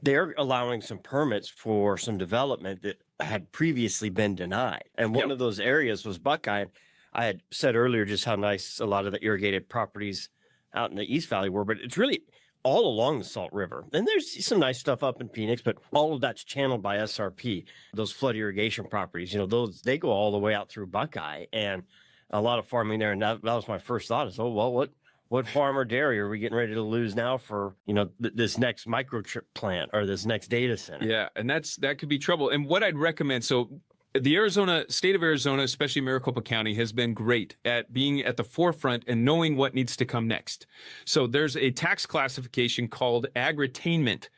they're allowing some permits for some development that had previously been denied. And one Yep. of those areas was Buckeye. I had said earlier just how nice a lot of the irrigated properties out in the East Valley were, but it's really all along the Salt River. And there's some nice stuff up in Phoenix, but all of that's channeled by SRP. Those flood irrigation properties, those they go all the way out through Buckeye, and a lot of farming there. And that was my first thought is, oh, well, what farm or dairy are we getting ready to lose now for, this next microchip plant or this next data center? Yeah, and that could be trouble. And what I'd recommend, so the state of Arizona, especially Maricopa County, has been great at being at the forefront and knowing what needs to come next. So there's a tax classification called Agritainment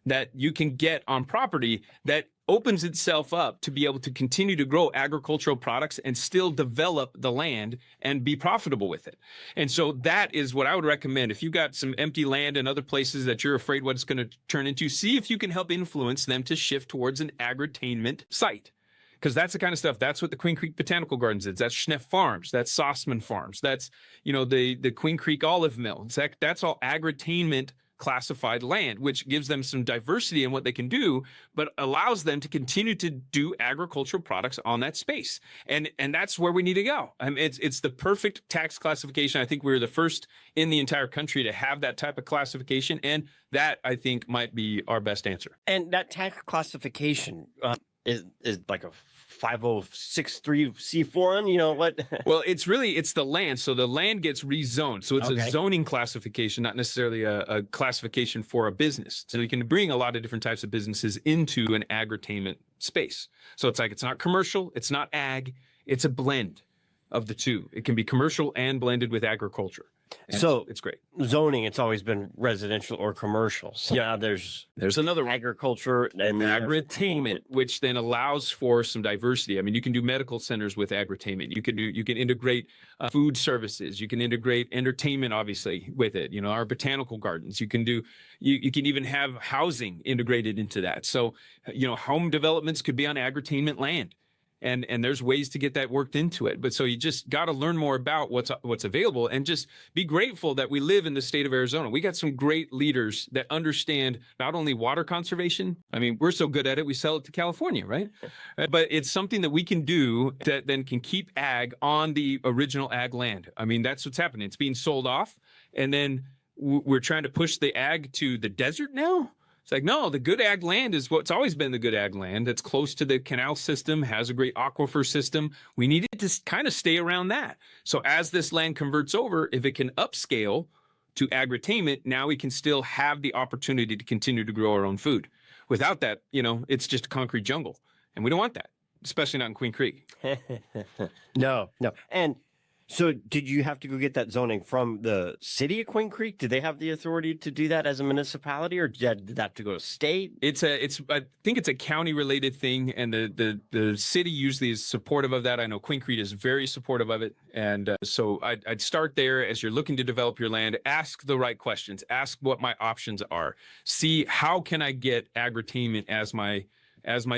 that you can get on property that opens itself up to be able to continue to grow agricultural products and still develop the land and be profitable with it. And so that is what I would recommend. If you've got some empty land and other places that you're afraid what it's going to turn into, see if you can help influence them to shift towards an agritainment site. Because that's the kind of stuff, that's what the Queen Creek Botanical Gardens is. That's Schneff Farms. That's Sossman Farms. That's, the Queen Creek Olive Mill. That's all agritainment classified land, which gives them some diversity in what they can do, but allows them to continue to do agricultural products on that space. And that's where we need to go. I mean, it's the perfect tax classification. I think we're the first in the entire country to have that type of classification. And that, I think, might be our best answer. And that tax classification is like a 5063C4, what? Well, it's the land. So the land gets rezoned. So it's a zoning classification, not necessarily a classification for a business. So you can bring a lot of different types of businesses into an agritainment space. So it's not commercial, it's not ag, it's a blend of the two. It can be commercial and blended with agriculture. And so it's great. Zoning, it's always been residential or commercial. So yeah, there's another one. Agriculture and Agritainment, which then allows for some diversity. I mean, you can do medical centers with agritainment. You can integrate food services. You can integrate entertainment, obviously, with it. Our botanical gardens. You can even have housing integrated into that. So, home developments could be on agritainment land. And there's ways to get that worked into it. But so you just got to learn more about what's available and just be grateful that we live in the state of Arizona. We got some great leaders that understand not only water conservation. I mean, we're so good at it, we sell it to California, right? But it's something that we can do that then can keep ag on the original ag land. I mean, that's what's happening. It's being sold off. And then we're trying to push the ag to the desert now. It's like, no, the good ag land is what's always been the good ag land. That's close to the canal system, has a great aquifer system. We need it to kind of stay around that. So as this land converts over, if it can upscale to agritainment, now we can still have the opportunity to continue to grow our own food. Without that, it's just a concrete jungle. And we don't want that, especially not in Queen Creek. No. And so did you have to go get that zoning from the city of Queen Creek? Did they have the authority to do that as a municipality, or did that have to go to state? I think it's a county related thing, and the city usually is supportive of that. I know Queen Creek is very supportive of it. And so I'd start there as you're looking to develop your land. Ask the right questions. Ask what my options are. See, how can I get agritainment as my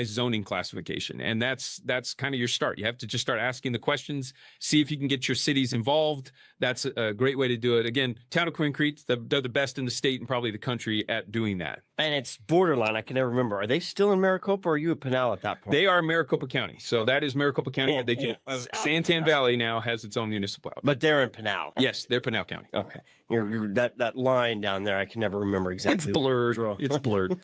zoning classification? And that's kind of your start. You have to just start asking the questions, see if you can get your cities involved. That's a great way to do it. Again, town of Queen Creek, they're the best in the state and probably the country at doing that. And it's borderline. I can never remember. Are they still in Maricopa, or are you at Pinal at that point? They are Maricopa County. So that is Maricopa County. Santan Valley now has its own municipality. But they're in Pinal. Yes, they're Pinal County. Okay. That line down there, I can never remember exactly. It's blurred. It's blurred.